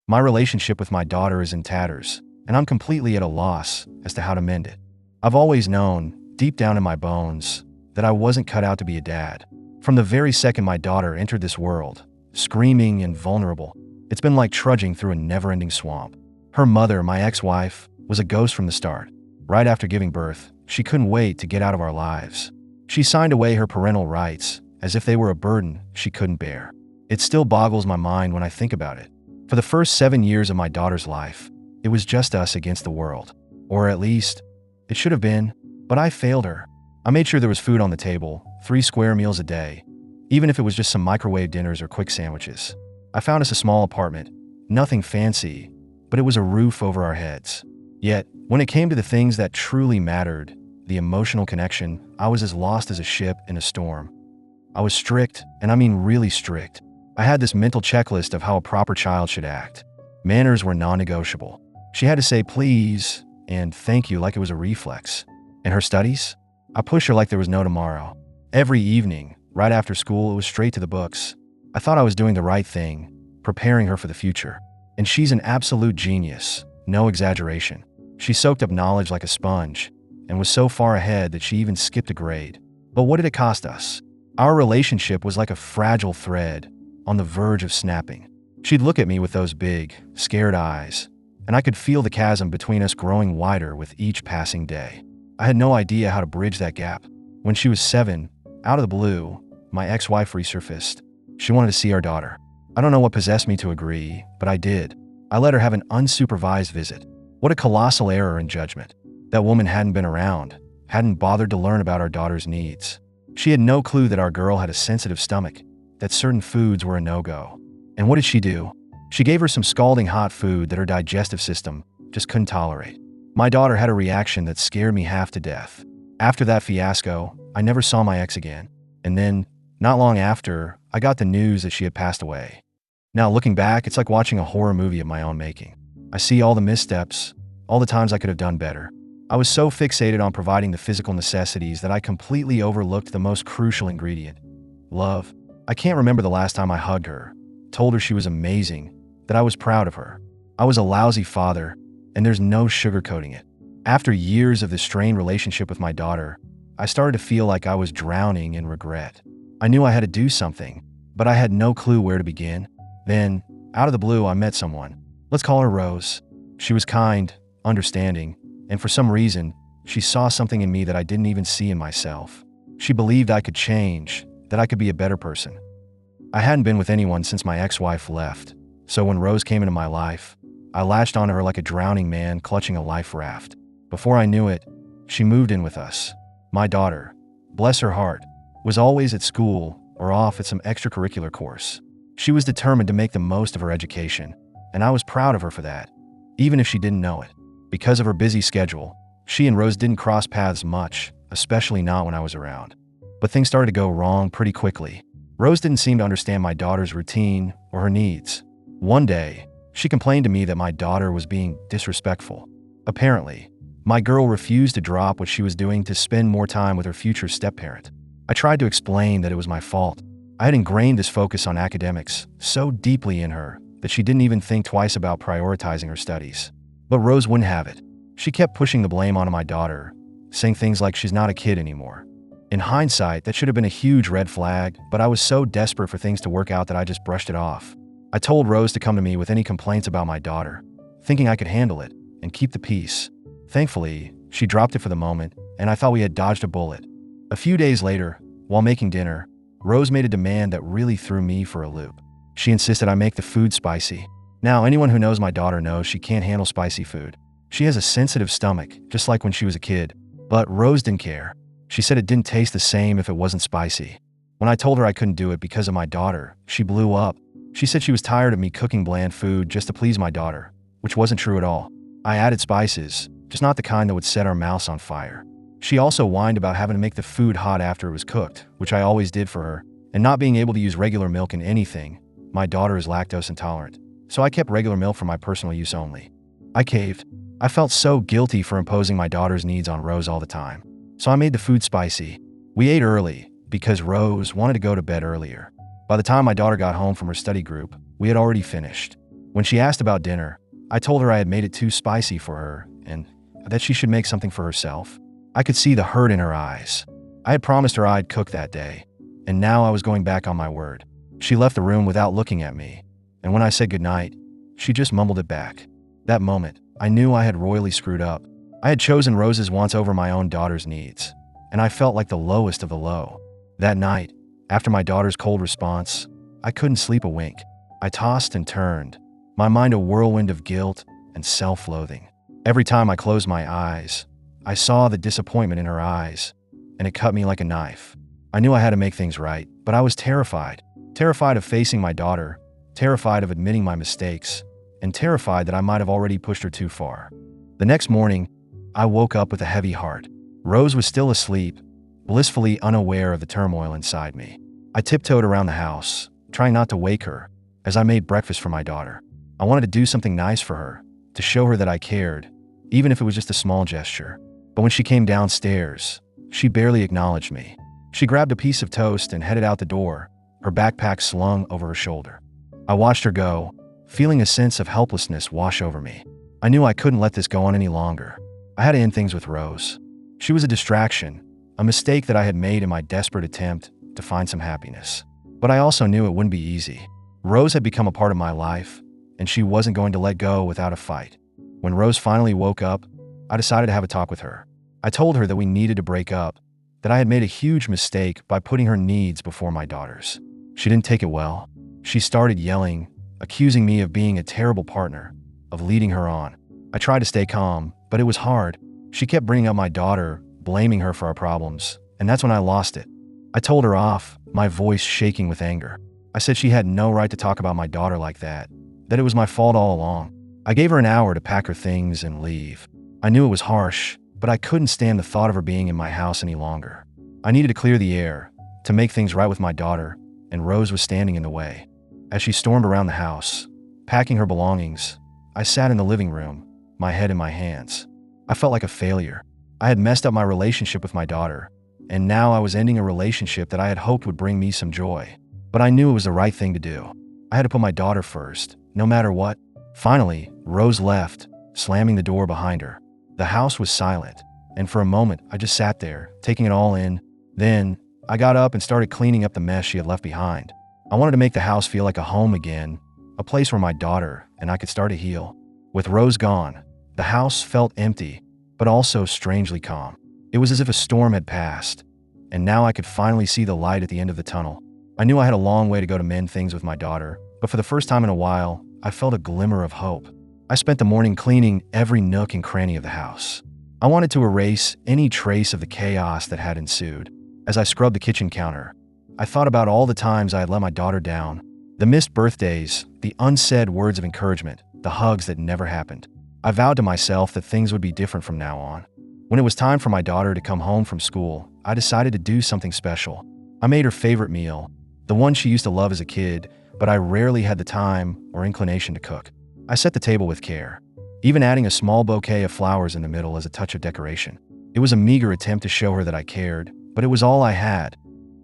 My relationship with my daughter is in tatters, and I'm completely at a loss as to how to mend it. I've always known, deep down in my bones, that I wasn't cut out to be a dad. From the very second my daughter entered this world, screaming and vulnerable, it's been like trudging through a never-ending swamp. Her mother, my ex-wife, was a ghost from the start. Right after giving birth, she couldn't wait to get out of our lives. She signed away her parental rights as if they were a burden she couldn't bear. It still boggles my mind when I think about it. For the first 7 years of my daughter's life, it was just us against the world. Or at least, it should have been, but I failed her. I made sure there was food on the table, 3 square meals a day, even if it was just some microwave dinners or quick sandwiches. I found us a small apartment, nothing fancy, but it was a roof over our heads. Yet, when it came to the things that truly mattered, the emotional connection, I was as lost as a ship in a storm. I was strict, and I mean really strict. I had this mental checklist of how a proper child should act. Manners were non-negotiable. She had to say please and thank you like it was a reflex. In her studies, I pushed her like there was no tomorrow. Every evening, right after school, it was straight to the books. I thought I was doing the right thing, preparing her for the future. And she's an absolute genius, no exaggeration. She soaked up knowledge like a sponge and was so far ahead that she even skipped a grade. But what did it cost us? Our relationship was like a fragile thread on the verge of snapping. She'd look at me with those big, scared eyes, and I could feel the chasm between us growing wider with each passing day. I had no idea how to bridge that gap. When she was 7, out of the blue, my ex-wife resurfaced. She wanted to see our daughter. I don't know what possessed me to agree, but I did. I let her have an unsupervised visit. What a colossal error in judgment. That woman hadn't been around, hadn't bothered to learn about our daughter's needs. She had no clue that our girl had a sensitive stomach, that certain foods were a no-go. And what did she do? She gave her some scalding hot food that her digestive system just couldn't tolerate. My daughter had a reaction that scared me half to death. After that fiasco, I never saw my ex again. And then, not long after, I got the news that she had passed away. Now, looking back, it's like watching a horror movie of my own making. I see all the missteps, all the times I could have done better. I was so fixated on providing the physical necessities that I completely overlooked the most crucial ingredient: love. I can't remember the last time I hugged her, told her she was amazing, that I was proud of her. I was a lousy father, and there's no sugarcoating it. After years of this strained relationship with my daughter, I started to feel like I was drowning in regret. I knew I had to do something, but I had no clue where to begin. Then, out of the blue, I met someone. Let's call her Rose. She was kind, understanding, and for some reason, she saw something in me that I didn't even see in myself. She believed I could change, that I could be a better person. I hadn't been with anyone since my ex-wife left, so when Rose came into my life, I latched onto her like a drowning man clutching a life raft. Before I knew it, she moved in with us. My daughter, bless her heart, was always at school or off at some extracurricular course. She was determined to make the most of her education, and I was proud of her for that, even if she didn't know it. Because of her busy schedule, she and Rose didn't cross paths much, especially not when I was around. But things started to go wrong pretty quickly. Rose didn't seem to understand my daughter's routine or her needs. One day, she complained to me that my daughter was being disrespectful. Apparently, my girl refused to drop what she was doing to spend more time with her future step-parent. I tried to explain that it was my fault. I had ingrained this focus on academics so deeply in her that she didn't even think twice about prioritizing her studies. But Rose wouldn't have it. She kept pushing the blame onto my daughter, saying things like she's not a kid anymore. In hindsight, that should have been a huge red flag, but I was so desperate for things to work out that I just brushed it off. I told Rose to come to me with any complaints about my daughter, thinking I could handle it and keep the peace. Thankfully, she dropped it for the moment, and I thought we had dodged a bullet. A few days later, while making dinner, Rose made a demand that really threw me for a loop. She insisted I make the food spicy. Now, anyone who knows my daughter knows she can't handle spicy food. She has a sensitive stomach, just like when she was a kid. But Rose didn't care. She said it didn't taste the same if it wasn't spicy. When I told her I couldn't do it because of my daughter, she blew up. She said she was tired of me cooking bland food just to please my daughter, which wasn't true at all. I added spices, just not the kind that would set our mouths on fire. She also whined about having to make the food hot after it was cooked, which I always did for her, and not being able to use regular milk in anything. My daughter is lactose intolerant, so I kept regular milk for my personal use only. I caved. I felt so guilty for imposing my daughter's needs on Rose all the time. So I made the food spicy. We ate early because Rose wanted to go to bed earlier. By the time my daughter got home from her study group, we had already finished. When she asked about dinner, I told her I had made it too spicy for her and that she should make something for herself. I could see the hurt in her eyes. I had promised her I'd cook that day, and now I was going back on my word. She left the room without looking at me, and when I said goodnight, she just mumbled it back. That moment, I knew I had royally screwed up. I had chosen Rose's wants over my own daughter's needs, and I felt like the lowest of the low. That night, after my daughter's cold response, I couldn't sleep a wink. I tossed and turned, my mind a whirlwind of guilt and self-loathing. Every time I closed my eyes, I saw the disappointment in her eyes, and it cut me like a knife. I knew I had to make things right, but I was terrified. Terrified of facing my daughter, terrified of admitting my mistakes, and terrified that I might have already pushed her too far. The next morning, I woke up with a heavy heart. Rose was still asleep, blissfully unaware of the turmoil inside me. I tiptoed around the house, trying not to wake her, as I made breakfast for my daughter. I wanted to do something nice for her, to show her that I cared, even if it was just a small gesture. But when she came downstairs, she barely acknowledged me. She grabbed a piece of toast and headed out the door, her backpack slung over her shoulder. I watched her go, feeling a sense of helplessness wash over me. I knew I couldn't let this go on any longer. I had to end things with Rose. She was a distraction, a mistake that I had made in my desperate attempt to find some happiness. But I also knew it wouldn't be easy. Rose had become a part of my life, and she wasn't going to let go without a fight. When Rose finally woke up, I decided to have a talk with her. I told her that we needed to break up, that I had made a huge mistake by putting her needs before my daughter's. She didn't take it well. She started yelling, accusing me of being a terrible partner, of leading her on. I tried to stay calm, but it was hard. She kept bringing up my daughter, blaming her for our problems, and that's when I lost it. I told her off, my voice shaking with anger. I said she had no right to talk about my daughter like that it was my fault all along. I gave her an hour to pack her things and leave. I knew it was harsh, but I couldn't stand the thought of her being in my house any longer. I needed to clear the air, to make things right with my daughter, and Rose was standing in the way. As she stormed around the house, packing her belongings, I sat in the living room, my head in my hands. I felt like a failure. I had messed up my relationship with my daughter, and now I was ending a relationship that I had hoped would bring me some joy. But I knew it was the right thing to do. I had to put my daughter first, no matter what. Finally, Rose left, slamming the door behind her. The house was silent, and for a moment I just sat there, taking it all in. Then, I got up and started cleaning up the mess she had left behind. I wanted to make the house feel like a home again, a place where my daughter and I could start to heal. With Rose gone, the house felt empty, but also strangely calm. It was as if a storm had passed, and now I could finally see the light at the end of the tunnel. I knew I had a long way to go to mend things with my daughter, but for the first time in a while, I felt a glimmer of hope. I spent the morning cleaning every nook and cranny of the house. I wanted to erase any trace of the chaos that had ensued. As I scrubbed the kitchen counter, I thought about all the times I had let my daughter down, the missed birthdays, the unsaid words of encouragement, the hugs that never happened. I vowed to myself that things would be different from now on. When it was time for my daughter to come home from school, I decided to do something special. I made her favorite meal, the one she used to love as a kid, but I rarely had the time or inclination to cook. I set the table with care, even adding a small bouquet of flowers in the middle as a touch of decoration. It was a meager attempt to show her that I cared, but it was all I had.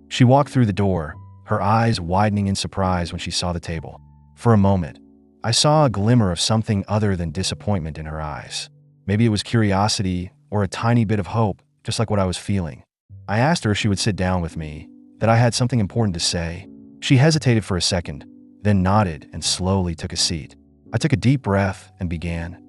She walked through the door, her eyes widening in surprise when she saw the table. For a moment, I saw a glimmer of something other than disappointment in her eyes. Maybe it was curiosity or a tiny bit of hope, just like what I was feeling. I asked her if she would sit down with me, that I had something important to say. She hesitated for a second, then nodded and slowly took a seat. I took a deep breath and began.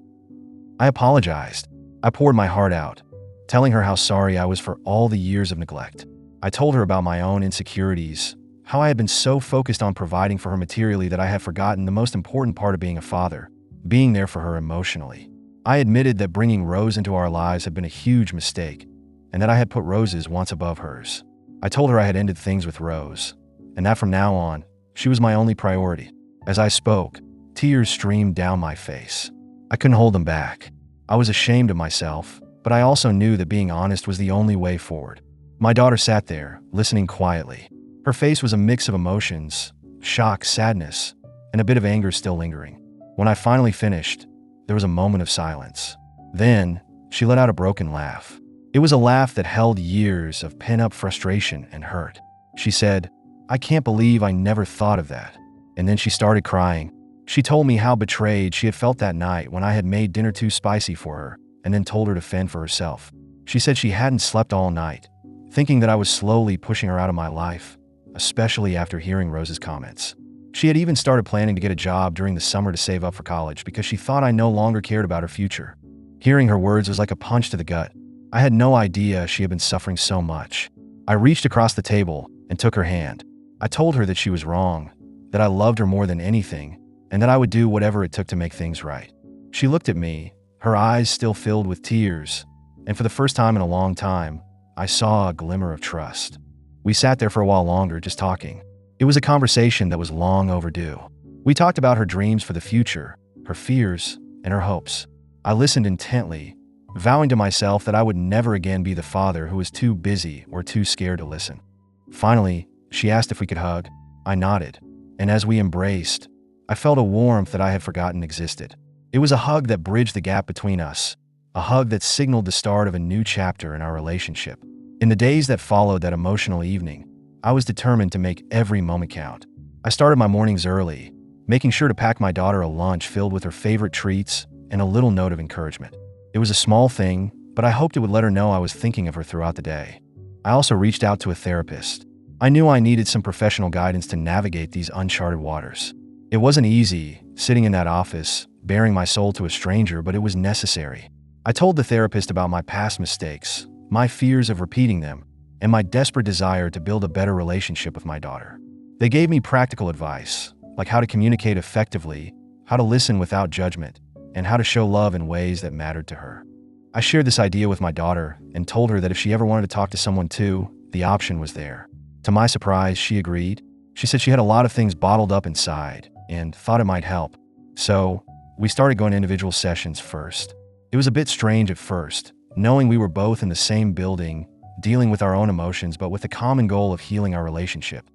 I apologized. I poured my heart out, telling her how sorry I was for all the years of neglect. I told her about my own insecurities, how I had been so focused on providing for her materially that I had forgotten the most important part of being a father, being there for her emotionally. I admitted that bringing Rose into our lives had been a huge mistake, and that I had put Rose's wants above hers. I told her I had ended things with Rose, and that from now on, she was my only priority. As I spoke, tears streamed down my face. I couldn't hold them back. I was ashamed of myself, but I also knew that being honest was the only way forward. My daughter sat there, listening quietly. Her face was a mix of emotions, shock, sadness, and a bit of anger still lingering. When I finally finished, there was a moment of silence. Then, she let out a broken laugh. It was a laugh that held years of pent-up frustration and hurt. She said, "I can't believe I never thought of that." And then she started crying. She told me how betrayed she had felt that night when I had made dinner too spicy for her and then told her to fend for herself. She said she hadn't slept all night, thinking that I was slowly pushing her out of my life, especially after hearing Rose's comments. She had even started planning to get a job during the summer to save up for college because she thought I no longer cared about her future. Hearing her words was like a punch to the gut. I had no idea she had been suffering so much. I reached across the table and took her hand. I told her that she was wrong, that I loved her more than anything, and that I would do whatever it took to make things right. She looked at me, her eyes still filled with tears, and for the first time in a long time, I saw a glimmer of trust. We sat there for a while longer, just talking. It was a conversation that was long overdue. We talked about her dreams for the future, her fears, and her hopes. I listened intently, vowing to myself that I would never again be the father who was too busy or too scared to listen. Finally, she asked if we could hug. I nodded, and as we embraced, I felt a warmth that I had forgotten existed. It was a hug that bridged the gap between us, a hug that signaled the start of a new chapter in our relationship. In the days that followed that emotional evening, I was determined to make every moment count. I started my mornings early, making sure to pack my daughter a lunch filled with her favorite treats and a little note of encouragement. It was a small thing, but I hoped it would let her know I was thinking of her throughout the day. I also reached out to a therapist. I knew I needed some professional guidance to navigate these uncharted waters. It wasn't easy, sitting in that office, bearing my soul to a stranger, but it was necessary. I told the therapist about my past mistakes, my fears of repeating them, and my desperate desire to build a better relationship with my daughter. They gave me practical advice, like how to communicate effectively, how to listen without judgment, and how to show love in ways that mattered to her. I shared this idea with my daughter and told her that if she ever wanted to talk to someone too, the option was there. To my surprise, she agreed. She said she had a lot of things bottled up inside and thought it might help. So, we started going to individual sessions first. It was a bit strange at first, knowing we were both in the same building, dealing with our own emotions, but with the common goal of healing our relationship.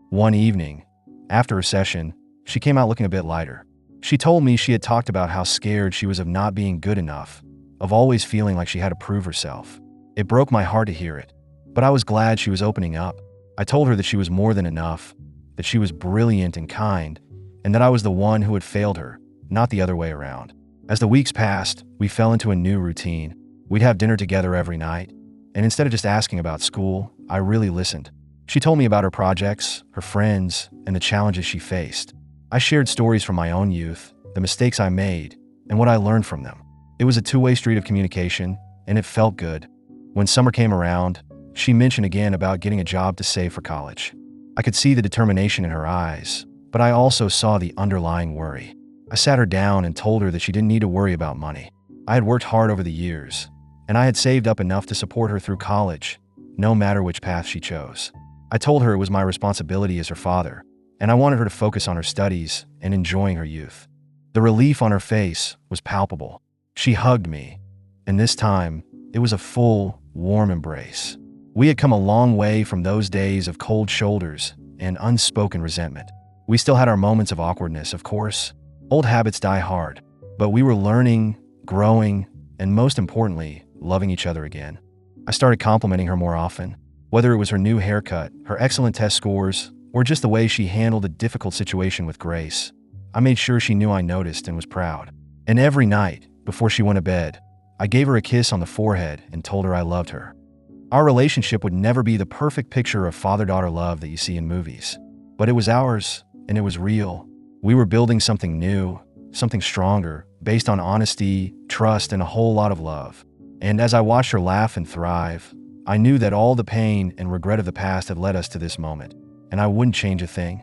One evening, after a session, she came out looking a bit lighter. She told me she had talked about how scared she was of not being good enough, of always feeling like she had to prove herself. It broke my heart to hear it, but I was glad she was opening up. I told her that she was more than enough, that she was brilliant and kind, and that I was the one who had failed her, not the other way around. As the weeks passed, we fell into a new routine. We'd have dinner together every night, and instead of just asking about school, I really listened. She told me about her projects, her friends, and the challenges she faced. I shared stories from my own youth, the mistakes I made, and what I learned from them. It was a two-way street of communication, and it felt good. When summer came around, she mentioned again about getting a job to save for college. I could see the determination in her eyes, but I also saw the underlying worry. I sat her down and told her that she didn't need to worry about money. I had worked hard over the years, and I had saved up enough to support her through college, no matter which path she chose. I told her it was my responsibility as her father, and I wanted her to focus on her studies and enjoying her youth. The relief on her face was palpable. She hugged me, and this time, it was a full, warm embrace. We had come a long way from those days of cold shoulders and unspoken resentment. We still had our moments of awkwardness, of course. Old habits die hard, but we were learning, growing, and most importantly, loving each other again. I started complimenting her more often, whether it was her new haircut, her excellent test scores, or just the way she handled a difficult situation with grace. I made sure she knew I noticed and was proud. And every night, before she went to bed, I gave her a kiss on the forehead and told her I loved her. Our relationship would never be the perfect picture of father-daughter love that you see in movies, but it was ours, and it was real. We were building something new, something stronger, based on honesty, trust, and a whole lot of love. And as I watched her laugh and thrive, I knew that all the pain and regret of the past had led us to this moment, and I wouldn't change a thing.